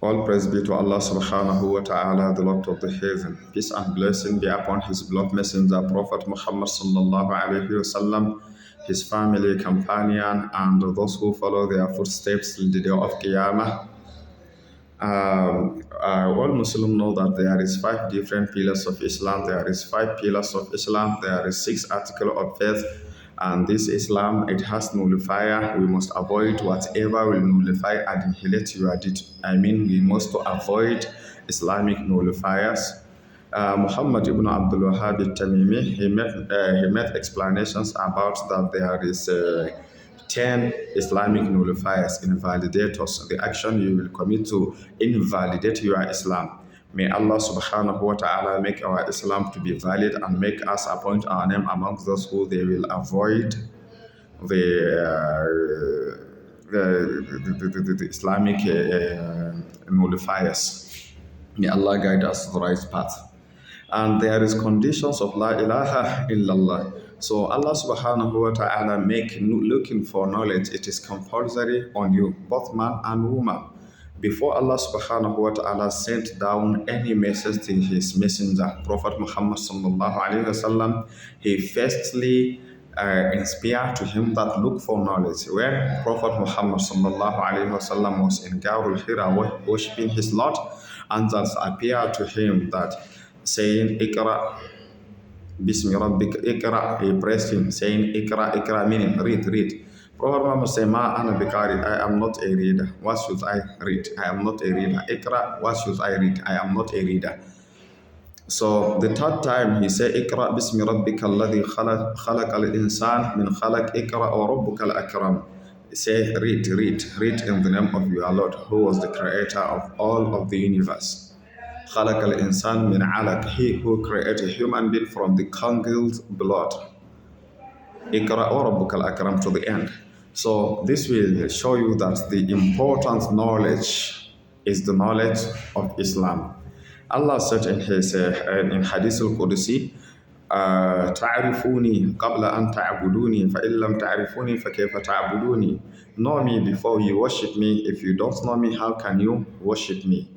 All praise be to Allah subhanahu wa ta'ala, the Lord of the heaven. Peace and blessing be upon his beloved messenger, Prophet Muhammad sallallahu alayhi wasallam, his family, companion, and those who follow their footsteps till the day of Qiyamah. All Muslims know that there is 5 different pillars of Islam. There is 5 pillars of Islam. There is 6 articles of faith. And this Islam, it has nullifier. We must avoid whatever will nullify and annihilate your deed. We must avoid Islamic nullifiers. Muhammad ibn Abdul Wahhab al-Tamimi, he made explanations about that there is 10 Islamic nullifiers, invalidators, the action you will commit to invalidate your Islam. May Allah subhanahu wa ta'ala make our Islam to be valid and make us appoint our name amongst those who they will avoid the Islamic nullifiers. May Allah guide us to the right path. And there is conditions of La ilaha illallah. So Allah subhanahu wa ta'ala make looking for knowledge, it is compulsory on you, both man and woman. Before Allah subhanahu wa ta'ala sent down any message to his messenger, Prophet Muhammad sallallahu alayhi wasallam, he firstly inspired to him that look for knowledge. When Prophet Muhammad sallallahu alayhi wasallam was in Garul Hira worshipping his Lord, angels appeared to him that saying, Iqra, Bismi Rabbika, Iqra, he praised him, saying, Iqra, meaning read. Prophet Muhammad said, Ma ana bikari, I am not a reader. What should I read? I am not a reader. Iqra, what should I read? I am not a reader. So the third time he said, Iqra bismi rabbika alladhi khalaq al-insan min khalaq Iqra wa rabbuka al-akram. Say, read in the name of your Lord, who was the creator of all of the universe. Khalaq al-insan min alaq, he who created a human being from the congealed blood. Iqra wa rabbuka al-akram to the end. So this will show you that the important knowledge is the knowledge of Islam. Allah said in his in Hadith al-Qudsi, تعرفوني قبل أن تعبدوني فإن لم تعرفوني فكيف تعبدوني. Know me before you worship me. If you don't know me, how can you worship me?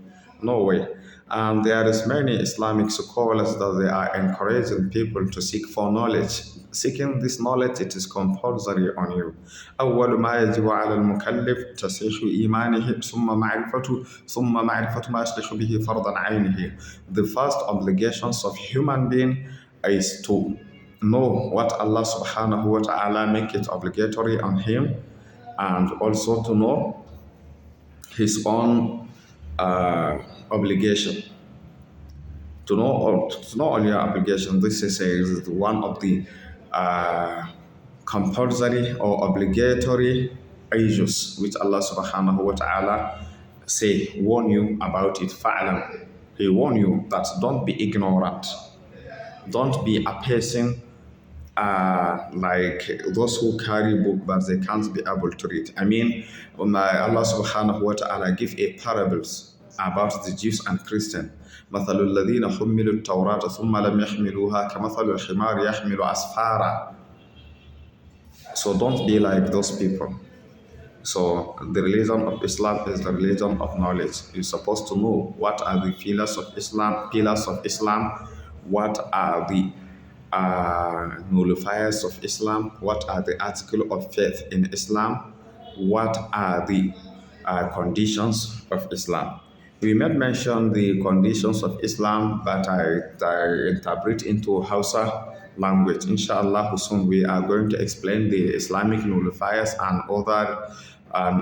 No way. And there is many Islamic scholars that they are encouraging people to seek for knowledge. Seeking this knowledge, it is compulsory on you. أول ما يجب على المكلف تصحيح إيمانه ثم معرفة ما يصلح به فرض عينه. The first obligations of human being is to know what Allah subhanahu wa ta'ala make it obligatory on him, and also to know his own obligation. To know all your obligation. This is one of the compulsory or obligatory issues which Allah subhanahu wa ta'ala warn you about it. Fa'lam. He warn you that don't be ignorant. Don't be a person like those who carry book but they can't be able to read. Allah subhanahu wa ta'ala give a parables about the Jews and Christians. مثل الذين حملوا التوراة ثم لم يحملوها كمثل الحمار يحمل أسفارا. So don't be like those people. So the religion of Islam is the religion of knowledge. You're supposed to know what are the pillars of Islam, what are the nullifiers of Islam, what are the articles of faith in Islam, what are the conditions of Islam. We might mention the conditions of Islam, but I interpret into Hausa language. Inshallah, soon we are going to explain the Islamic nullifiers and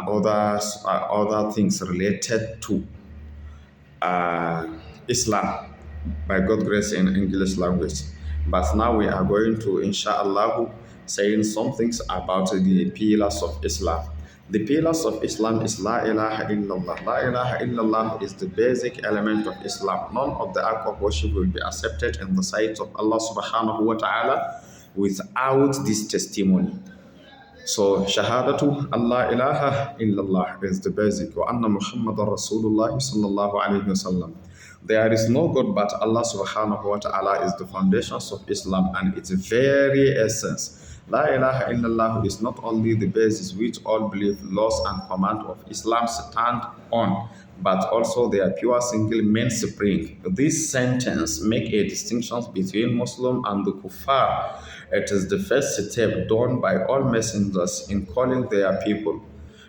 other things related to Islam by God's grace in English language. But now we are going to, inshallah, saying some things about the pillars of Islam. The pillars of Islam is La ilaha illallah. La ilaha illallah is the basic element of Islam. None of the act of worship will be accepted in the sight of Allah subhanahu wa ta'ala without this testimony. So Shahadatu Allah ilaha illallah is the basic. Wa anna Muhammadan Rasulullah sallallahu alayhi wasallam. There is no God but Allah subhanahu wa ta'ala is the foundations of Islam and its very essence. La ilaha illallah is not only the basis which all belief, laws and command of Islam stand on, but also their pure single mainspring. This sentence make a distinction between Muslim and the kuffar. It is the first step done by all messengers in calling their people.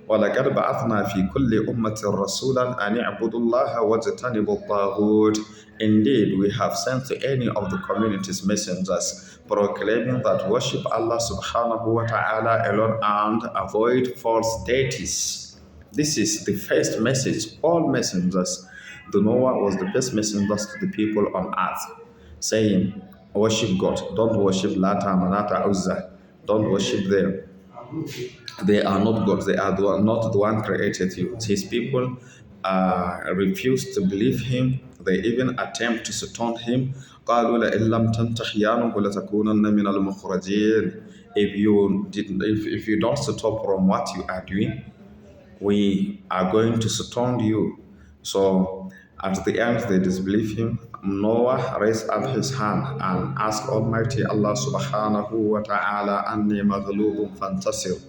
ولقد بعثنا في كل أمة رسولا أن اعبدوا الله واجتنبوا الطاغوت. Indeed, we have sent to any of the communities messengers proclaiming that worship Allah subhanahu wa ta'ala alone and avoid false deities. This is the first message. All messengers, the Noah was the first messengers to the people on earth, saying, worship God, don't worship Lata, Manata, Uzza, don't worship them. They are not God. They are not the one created you. His people refuse to believe him. They even attempt to stone him. قالوا لئن لم تنته يا نوح لتكونن من المخرجين. If you don't stop from what you are doing, we are going to stone you. So at the end, they disbelieve him. Noah raised up his hand and asked Almighty Allah subhanahu wa ta'ala, أني مغلوب فانتصر.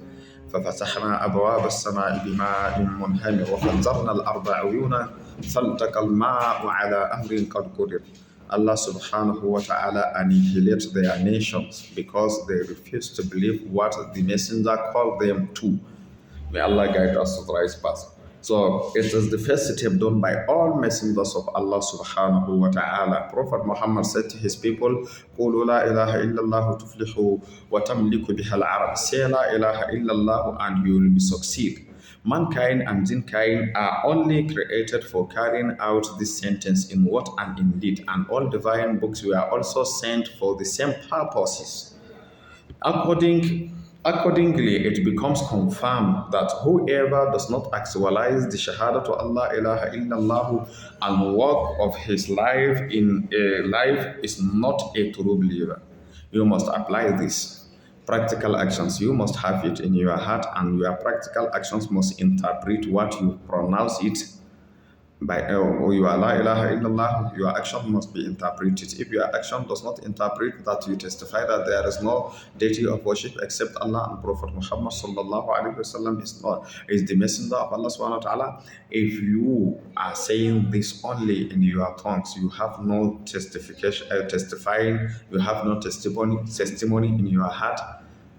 ففتحنا أبواب السماء بماء منهمر وفجرنا الأرض عيونا فالتقى الماء على أمر قد قدر. Allah subhanahu wa ta'ala annihilates their nations because they refuse to believe what the messenger called them to. May Allah guide us to the right path. So it is the first step done by all messengers of Allah subhanahu wa ta'ala. Prophet Muhammad said to his people, قُولُوا لَا إِلَهَ إِلَّا اللَّهُ تُفْلِحُوا وَتَمْلِكُ بِهَا الْعَرَبِ. Say لَا إِلَهَ إِلَّا اللَّهُ and you will be succeed. Mankind and jinkind are only created for carrying out this sentence in word and in deed, and all divine books were also sent for the same purposes. Accordingly, it becomes confirmed that whoever does not actualize the Shahada to Allah ilaha illallah and work of his life in a life is not a true believer. You must apply this. Practical actions, you must have it in your heart, and your practical actions must interpret what you pronounce it by your la ilaha illallah. Your action must be interpreted. If your action does not interpret that, you testify that there is no deity of worship except Allah, and Prophet Muhammad sallallahu alaihi wasallam is the messenger of Allah subhanahu wa ta'ala. If you are saying this only in your tongues, you have no testifying, you have no testimony in your heart,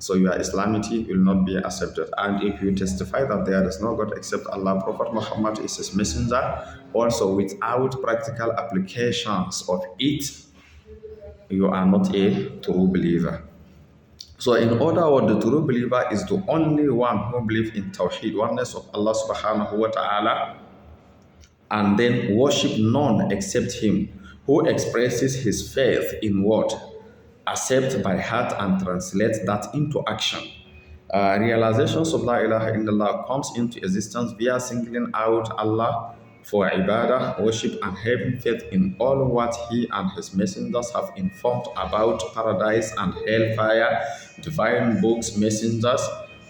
so your Islamity will not be accepted. And if you testify that there is no God except Allah, Prophet Muhammad is his messenger, also without practical applications of it, you are not a true believer. So in other words, the true believer is the only one who believes in Tawheed, oneness of Allah subhanahu wa ta'ala, and then worship none except him, who expresses his faith in word, accept by heart and translate that into action. Realizations of La ilaha illallah comes into existence via singling out Allah for ibadah, worship, and having faith in all what he and his messengers have informed about paradise and hellfire, divine books, messengers,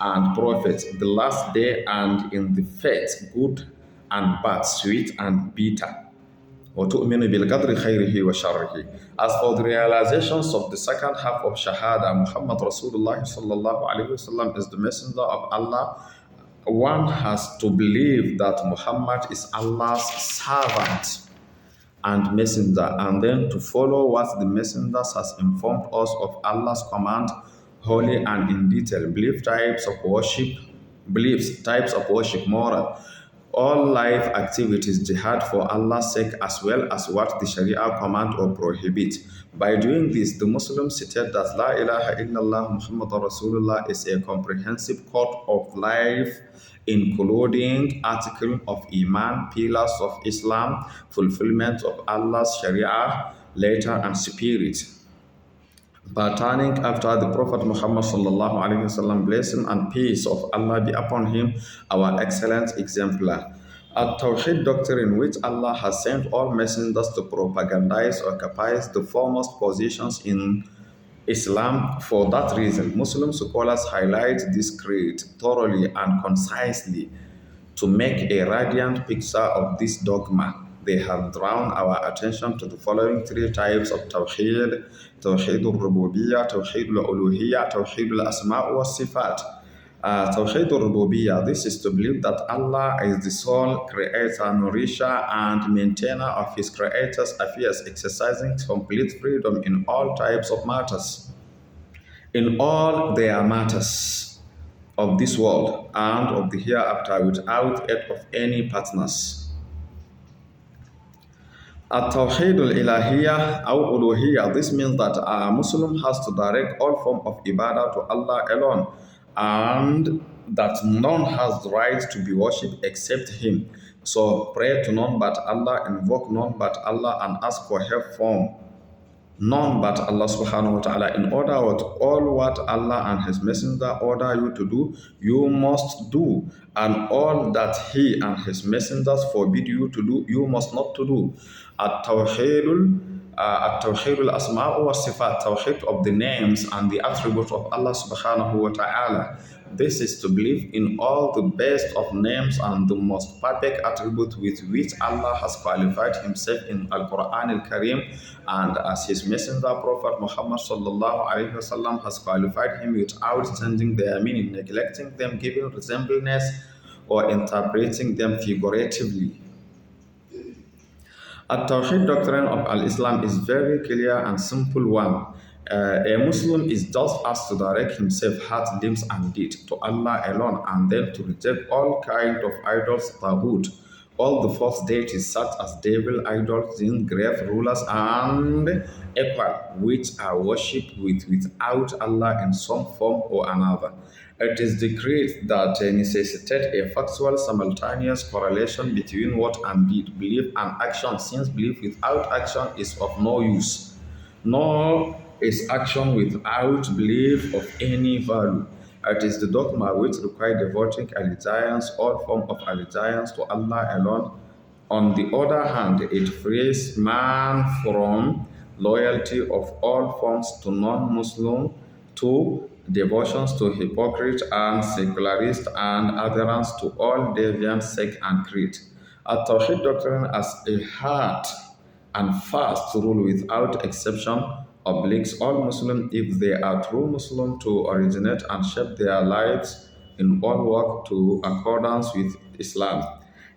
and prophets, the last day, and in the faith, good and bad, sweet and bitter. وَتُؤْمِنُ بِالْقَدْرِ خَيْرِهِ وَشَرِّهِ. As for the realizations of the second half of Shahada, Muhammad Rasulullah sallallahu alaihi wasallam is the messenger of Allah. One has to believe that Muhammad is Allah's servant and messenger, and then to follow what the messengers has informed us of Allah's command, wholly and in detail. Beliefs, types of worship, moral, all life activities, jihad for Allah's sake, as well as what the Sharia command or prohibit. By doing this, the Muslims stated that La ilaha illallah Muhammad Rasulullah is a comprehensive code of life, including article of Iman, pillars of Islam, fulfillment of Allah's Sharia, letter and spirit. Patterning after the Prophet Muhammad sallallahu alaihi wasallam, blessing and peace of Allah be upon him, our excellent exemplar. At-Tawheed doctrine, which Allah has sent all messengers to propagandize, occupies the foremost positions in Islam. For that reason, Muslim scholars highlight this creed thoroughly and concisely to make a radiant picture of this dogma. They have drawn our attention to the following three types of Tawheed: Tawheed al-Rububiyyah, Tawheed al-Uluhiyyah, Tawheed al-Asma' wa Sifat. Tawheed al-Rububiyyah, this is to believe that Allah is the sole creator, nourisher, and maintainer of his creators' affairs, exercising complete freedom in all types of matters, in all their matters of this world and of the hereafter without aid of any partners. At-Tawheed al-Ilahiyyah or Uluhiyyah, this means that a Muslim has to direct all form of ibadah to Allah alone, and that none has the right to be worshipped except Him. So pray to none but Allah, invoke none but Allah, and ask for help from none but Allah subhanahu wa ta'ala. In order with all what Allah and His Messenger order you to do, you must do. And all that He and His messengers forbid you to do, you must not to do. At-Tawheed al-Asma' wa Sifat, Tawheed of the names and the attributes of Allah subhanahu wa ta'ala. This is to believe in all the best of names and the most perfect attributes with which Allah has qualified Himself in Al-Quran al-Karim, and as His Messenger Prophet Muhammad sallallahu alaihi wasallam has qualified Him without changing their meaning, neglecting them, giving resemblance, or interpreting them figuratively. At-Tawheed doctrine of Al-Islam is very clear and simple one. A Muslim is just asked to direct himself, heart, limbs, and deed to Allah alone, and then to reject all kind of idols, taghut, all the false deities such as devil, idols, jinn, grave rulers, and equal, which are worshipped without Allah in some form or another. It is decreed that necessitate a factual simultaneous correlation between word and deed, belief and action, since belief without action is of no use, nor is action without belief of any value. It is the dogma which requires devoting allegiance, all form of allegiance to Allah alone. On the other hand, it frees man from loyalty of all forms to non-Muslim, to devotions to hypocrite and secularist, and adherence to all deviant sect and creed. At-Tawheed doctrine as a hard and fast rule without exception obliges all Muslims, if they are true Muslims, to originate and shape their lives in all work to accordance with Islam.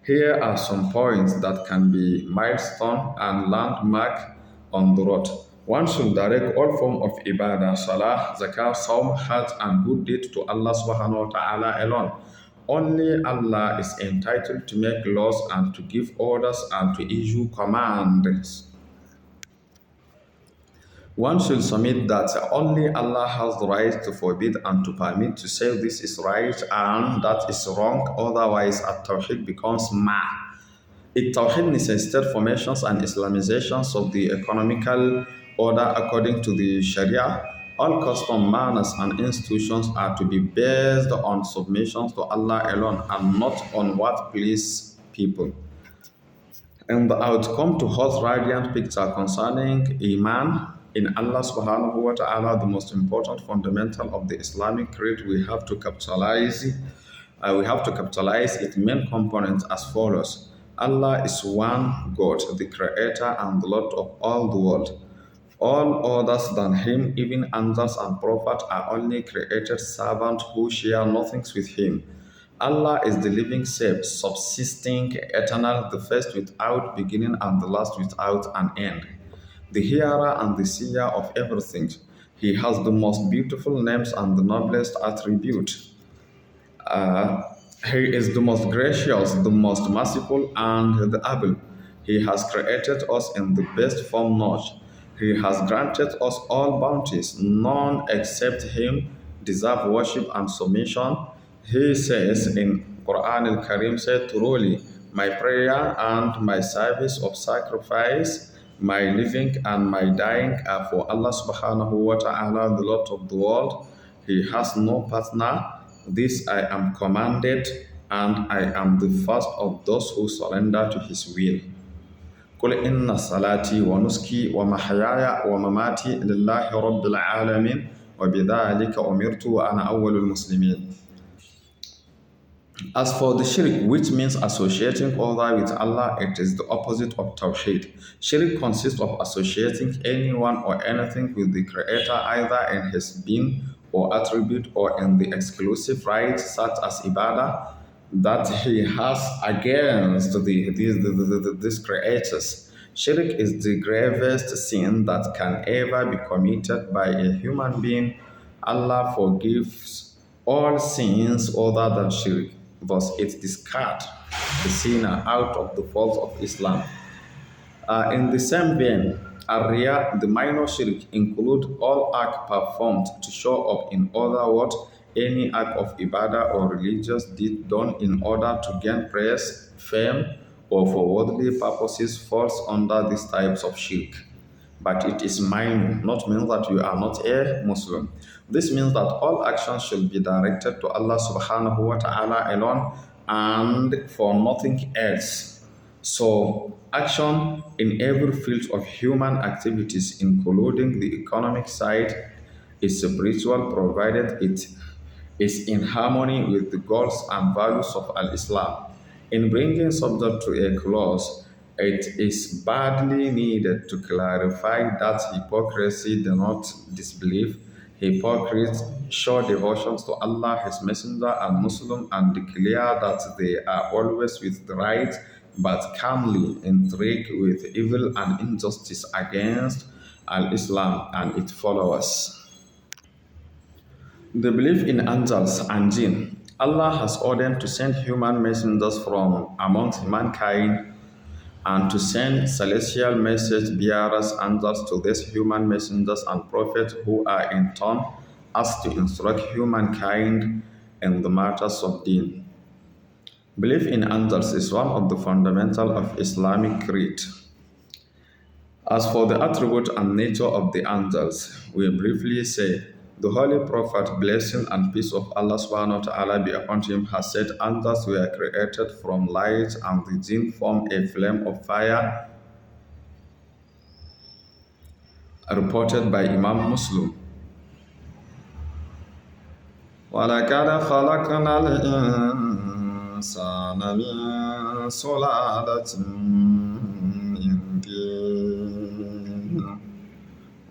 Here are some points that can be milestone and landmark on the road. One should direct all form of ibadah, salah, zakah, sawm, hajj, and good deeds to Allah subhanahu wa ta'ala alone. Only Allah is entitled to make laws and to give orders and to issue commands. One should submit that only Allah has the right to forbid and to permit, to say this is right and that is wrong, otherwise at-Tawheed becomes ma. It-Tawheed necessitates formations and Islamizations of the economical order according to the Sharia. All custom, manners, and institutions are to be based on submission to Allah alone and not on what please people. And the outcome to hold radiant picture concerning Iman in Allah subhanahu wa ta'ala, the most important fundamental of the Islamic creed, we have to capitalize its main components as follows. Allah is one God, the creator and the Lord of all the world. All others than Him, even angels and prophets, are only created servants who share nothing with Him. Allah is the living self, subsisting, eternal, the first without beginning and the last without an end, the hearer and the seer of everything. He has the most beautiful names and the noblest attributes. He is the most gracious, the most merciful, and the able. He has created us in the best form knowledge. He has granted us all bounties. None except Him deserve worship and submission. He says in Quran al-Karim, said, truly, my prayer and my service of sacrifice, my living and my dying are for Allah subhanahu wa ta'ala, the Lord of the world. He has no partner. This I am commanded, and I am the first of those who surrender to His will. قل إن صلاتي ونسكي ومحياي ومماتي لله رب العالمين وبذلك أمرت وأنا أول المسلمين. As for the shirk, which means associating other with Allah, it is the opposite of Tawheed. Shirk consists of associating anyone or anything with the Creator, either in His being or attribute or in the exclusive right such as ibadah that he has against these creators. Shirk is the gravest sin that can ever be committed by a human being. Allah forgives all sins other than shirk. Thus, it discards the sinner out of the fold of Islam. In the same vein, Arya, the minor shirk, include all acts performed to show up. In other words, any act of ibadah or religious deed done in order to gain praise, fame, or for worldly purposes falls under these types of shirk. But it is minor, not means that you are not a Muslim. This means that all actions should be directed to Allah subhanahu wa ta'ala alone and for nothing else. So, action in every field of human activities, including the economic side, is spiritual provided it is in harmony with the goals and values of Al-Islam. In bringing subject to a close, it is badly needed to clarify that hypocrisy denotes disbelief. Hypocrites show devotions to Allah, His Messenger, and Muslim, and declare that they are always with the right, but calmly intrigue with evil and injustice against Al-Islam and its followers. The belief in angels and jinn. Allah has ordered to send human messengers from amongst mankind and to send celestial message bearers angels to these human messengers and prophets who are in turn asked to instruct humankind in the matters of deen. Belief in angels is one of the fundamentals of Islamic creed. As for the attribute and nature of the angels, we briefly say the Holy Prophet, blessing and peace of Allah subhanahu wa ta'ala be upon him, has said angels were created from light and the jinn form a flame of fire, reported by Imam Muslim. وَلَقَدْ خَلَقْنَا الْإِنسَانَ مِنْ سُلَالَةٍ مِنْ طِينٍ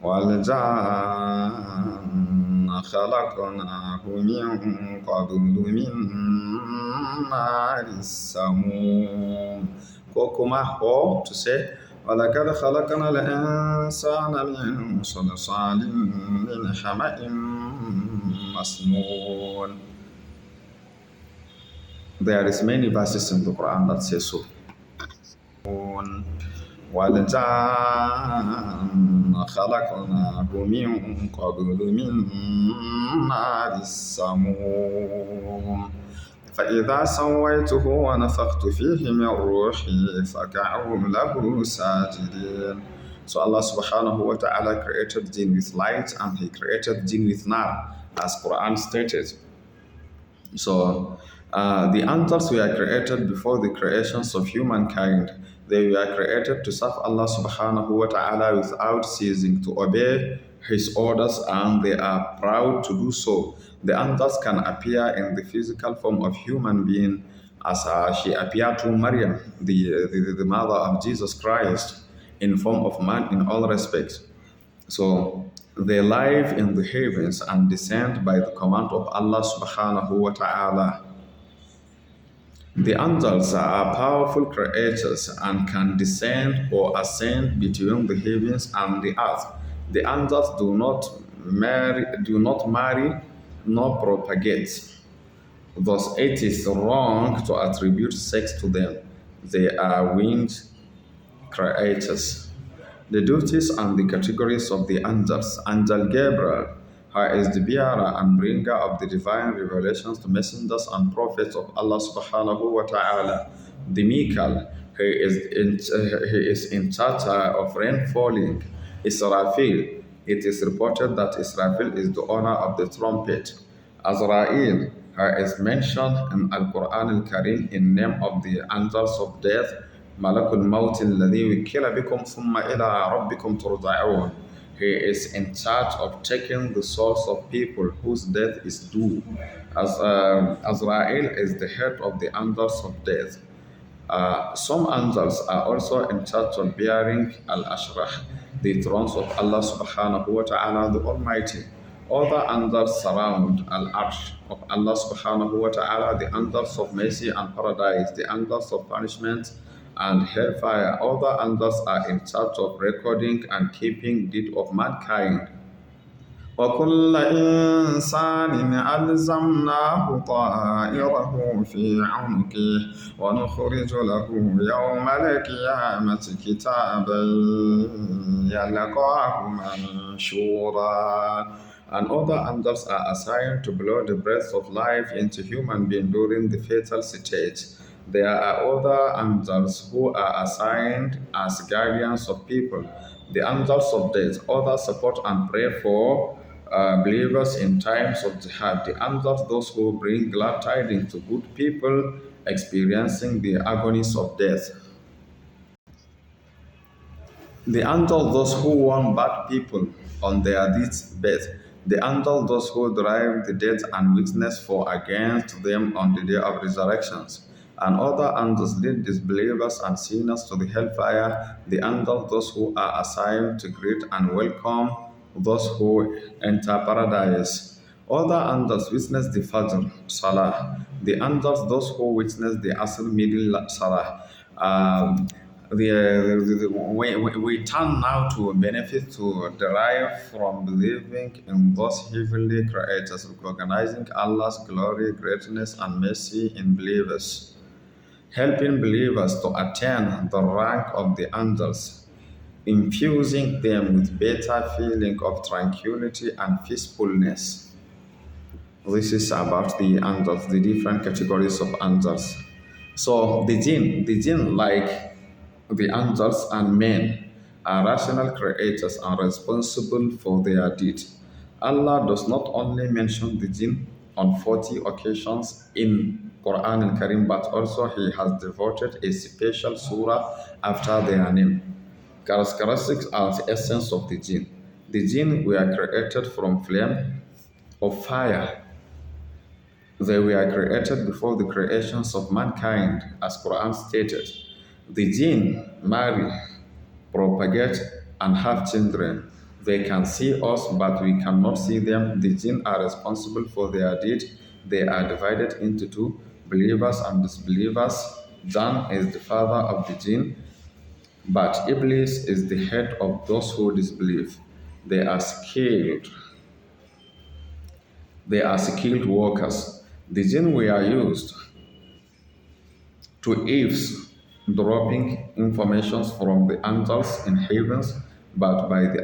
وَالْجَانَّ خَلَقْنَاهُ مِنْ قَبْلُ مِنْ نَارِ السَّمُومِ. Or to say, وَلَقَدْ خَلَقْنَا الْإِنسَانَ مِنْ صَلْصَالٍ مِنْ حَمَإٍ مَسْنُونٍ. There is many verses in the Quran that say so. وَالْجَانَّ خَلَقْنَاهُ مِنْ قَبْلُ مِنْ نَارِ السَّمُومِ فَإِذَا سَوَّيْتُهُ وَنَفَخْتُ فِيهِ مِنْ رُوحِي فَقَعُوا لَهُ سَاجِدِينَ. So Allah subhanahu wa ta'ala created jinn with light and He created jinn with nar, as Quran stated. So the angels were created before the creations of humankind. They were created to serve Allah subhanahu wa ta'ala without ceasing to obey His orders, and they are proud to do so. The angels can appear in the physical form of human being, as she appeared to Maryam, the mother of Jesus Christ, in form of man in all respects. So they live in the heavens and descend by the command of Allah subhanahu wa ta'ala. The angels are powerful creatures and can descend or ascend between the heavens and the earth. The angels do not marry nor propagate. Thus, it is wrong to attribute sex to them. They are winged creatures. The duties and the categories of the angels. Angel Gabriel, who is the bearer and bringer of the divine revelations to messengers and prophets of Allah subhanahu wa ta'ala. The Michael, he is in charge of rain falling. Israfil, it is reported that Israfil is the owner of the trumpet. Azrael, who is mentioned in Al-Quran al-Karim in name of the angels of death. Malakul Maut alladhi wukila bikum thumma ila rabbikum turja'un. He is in charge of taking the souls of people whose death is due. Azrael is the head of the angels of death. Some angels are also in charge of bearing al-ashrah, the thrones of Allah subhanahu wa ta'ala the Almighty. Other angels surround Al-Arsh of Allah subhanahu wa ta'ala, the angels of mercy and paradise, the angels of punishment and hellfire. Other angels are in charge of recording and keeping deed of mankind. وكل إنسان ألزمناه طائره في عنقه ونخرج له يوم القيامة كتابا يلقاه منشورا. And other angels are assigned to blow the breath of life into human being during the fatal stage. There are other angels who are assigned as guardians of people. The angels of death, others support and pray for believers in times of jihad. The angels, those who bring glad tidings to good people experiencing the agonies of death. The angel those who warn bad people on their deathbed. The angel those who drive the dead and witness for against them on the day of resurrections. And other angels lead disbelievers and sinners to the hellfire. The angel those who are assigned to greet and welcome those who enter paradise. Other angels witness the Fajr Salah. The angels those who witness the Asr middle Salah. We turn now to benefit to derive from believing in those heavenly creators, recognizing Allah's glory, greatness, and mercy in believers, helping believers to attain the rank of the angels, infusing them with better feeling of tranquility and peacefulness. This is about the angels, the different categories of angels. So the jinn, like the angels and men, are rational creators and responsible for their deeds. Allah does not only mention the jinn on 40 occasions in Quran and Karim, but also He has devoted a special surah after their name. Characteristics are the essence of the jinn. The jinn were created from flame of fire. They were created before the creations of mankind, as Quran stated. The jinn marry, propagate, and have children. They can see us, but we cannot see them. The jinn are responsible for their deed. They are divided into two, believers and disbelievers. Jan is the father of the jinn, but Iblis is the head of those who disbelieve. They are skilled. They are skilled workers. The jinn were used to eavesdropping information from the angels in heavens, but by the